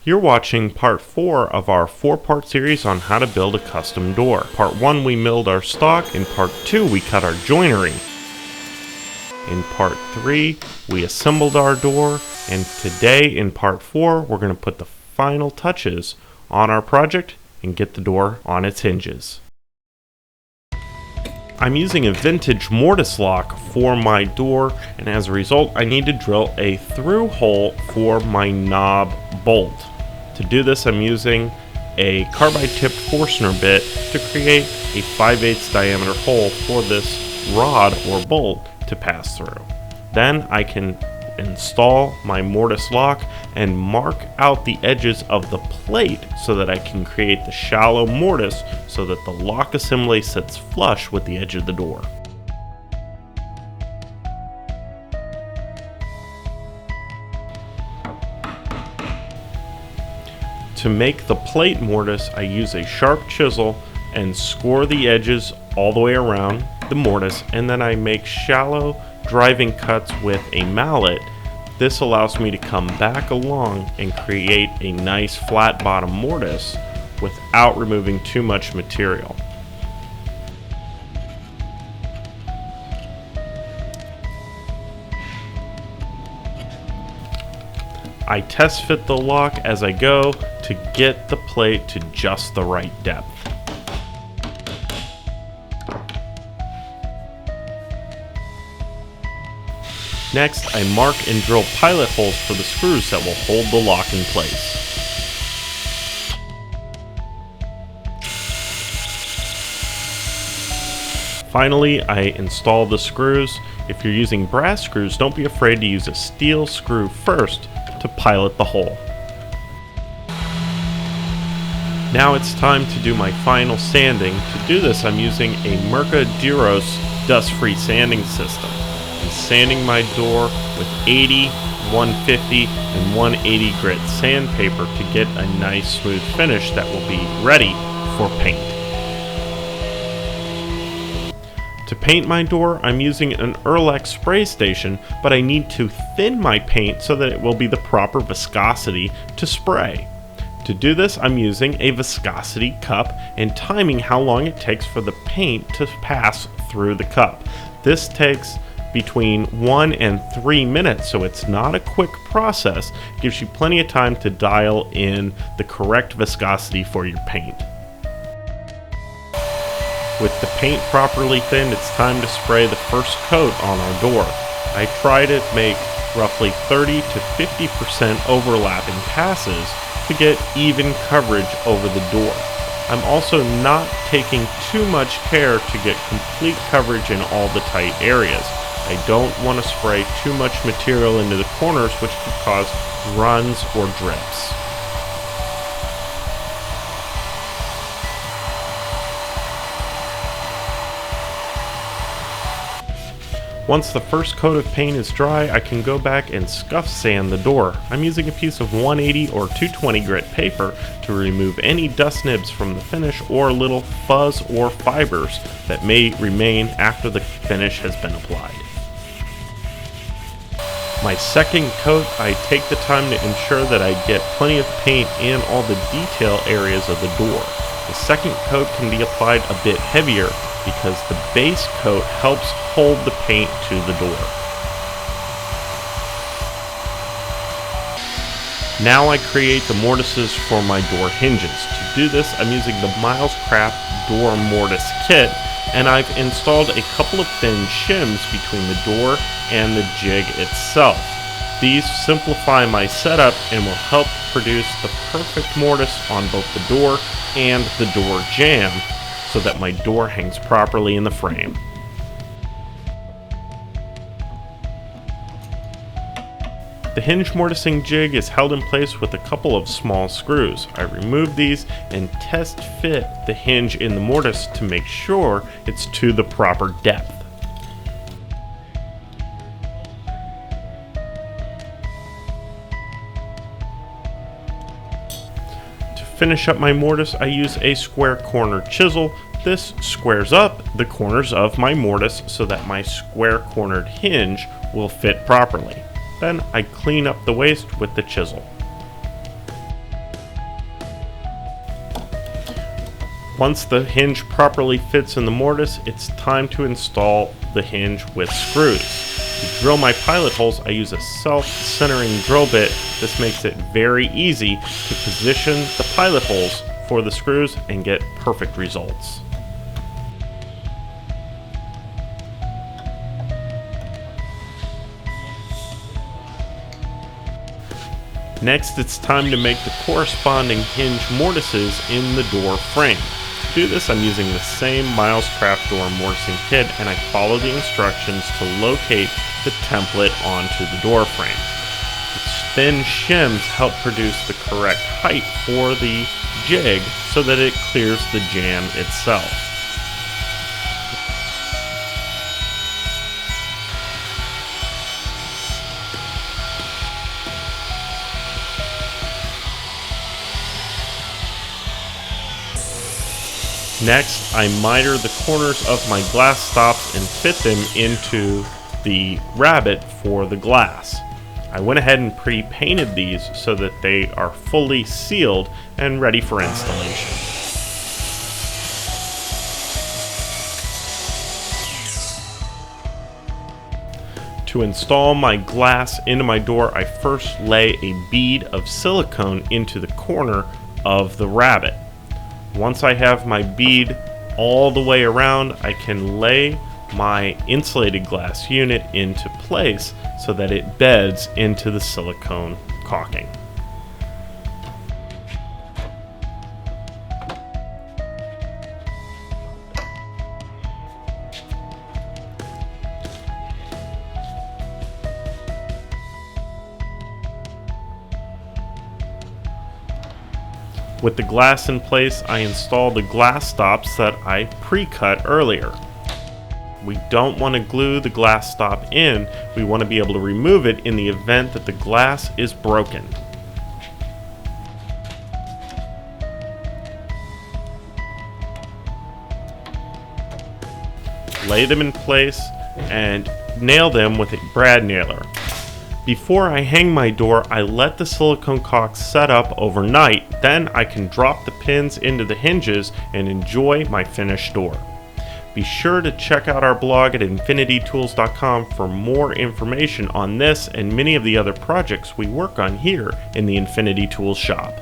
You're watching part 4 of our 4-part series on how to build a custom door. Part 1 we milled our stock, in part 2 we cut our joinery. In part 3 we assembled our door, and today in part 4 we're going to put the final touches on our project and get the door on its hinges. I'm using a vintage mortise lock for my door, and as a result I need to drill a through hole for my knob bolt. To do this I'm using a carbide tipped Forstner bit to create a 5/8 diameter hole for this rod or bolt to pass through. Then I can install my mortise lock and mark out the edges of the plate so that I can create the shallow mortise so that the lock assembly sits flush with the edge of the door. To make the plate mortise, I use a sharp chisel and score the edges all the way around the mortise, and then I make shallow driving cuts with a mallet. This allows me to come back along and create a nice flat bottom mortise without removing too much material. I test fit the lock as I go to get the plate to just the right depth. Next, I mark and drill pilot holes for the screws that will hold the lock in place. Finally, I install the screws. If you're using brass screws, don't be afraid to use a steel screw first to pilot the hole. Now it's time to do my final sanding. To do this, I'm using a Mirka dust-free sanding system. I'm sanding my door with 80, 150, and 180 grit sandpaper to get a nice smooth finish that will be ready for paint. To paint my door, I'm using an Earlex spray station, but I need to thin my paint so that it will be the proper viscosity to spray. To do this, I'm using a viscosity cup and timing how long it takes for the paint to pass through the cup. This takes between 1 and 3 minutes, so it's not a quick process. It gives you plenty of time to dial in the correct viscosity for your paint. With the paint properly thinned, it's time to spray the first coat on our door. I try to make roughly 30 to 50% overlapping passes to get even coverage over the door. I'm also not taking too much care to get complete coverage in all the tight areas. I don't want to spray too much material into the corners, which could cause runs or drips. Once the first coat of paint is dry, I can go back and scuff sand the door. I'm using a piece of 180 or 220 grit paper to remove any dust nibs from the finish or little fuzz or fibers that may remain after the finish has been applied. My second coat, I take the time to ensure that I get plenty of paint in all the detail areas of the door. The second coat can be applied a bit heavier because the base coat helps hold the paint to the door. Now I create the mortises for my door hinges. To do this, I'm using the Milescraft door mortise kit, and I've installed a couple of thin shims between the door and the jig itself. These simplify my setup and will help produce the perfect mortise on both the door and the door jamb, so that my door hangs properly in the frame. The hinge mortising jig is held in place with a couple of small screws. I remove these and test fit the hinge in the mortise to make sure it's to the proper depth. To finish up my mortise, I use a square corner chisel. This squares up the corners of my mortise so that my square cornered hinge will fit properly. Then I clean up the waste with the chisel. Once the hinge properly fits in the mortise, it's time to install the hinge with screws. To drill my pilot holes, I use a self-centering drill bit. This makes it very easy to position the pilot holes for the screws and get perfect results. Next, it's time to make the corresponding hinge mortises in the door frame. To do this, I'm using the same Milescraft door mortising kit, and I follow the instructions to locate the template onto the door frame. Its thin shims help produce the correct height for the jig so that it clears the jamb itself. Next, I miter the corners of my glass stops and fit them into the rabbet for the glass. I went ahead and pre-painted these so that they are fully sealed and ready for installation. To install my glass into my door, I first lay a bead of silicone into the corner of the rabbet. Once I have my bead all the way around, I can lay my insulated glass unit into place so that it beds into the silicone caulking. With the glass in place, I install the glass stops that I pre-cut earlier. We don't want to glue the glass stop in, we want to be able to remove it in the event that the glass is broken. Lay them in place and nail them with a brad nailer. Before I hang my door, I let the silicone caulk set up overnight, then I can drop the pins into the hinges and enjoy my finished door. Be sure to check out our blog at infinitytools.com for more information on this and many of the other projects we work on here in the Infinity Tools shop.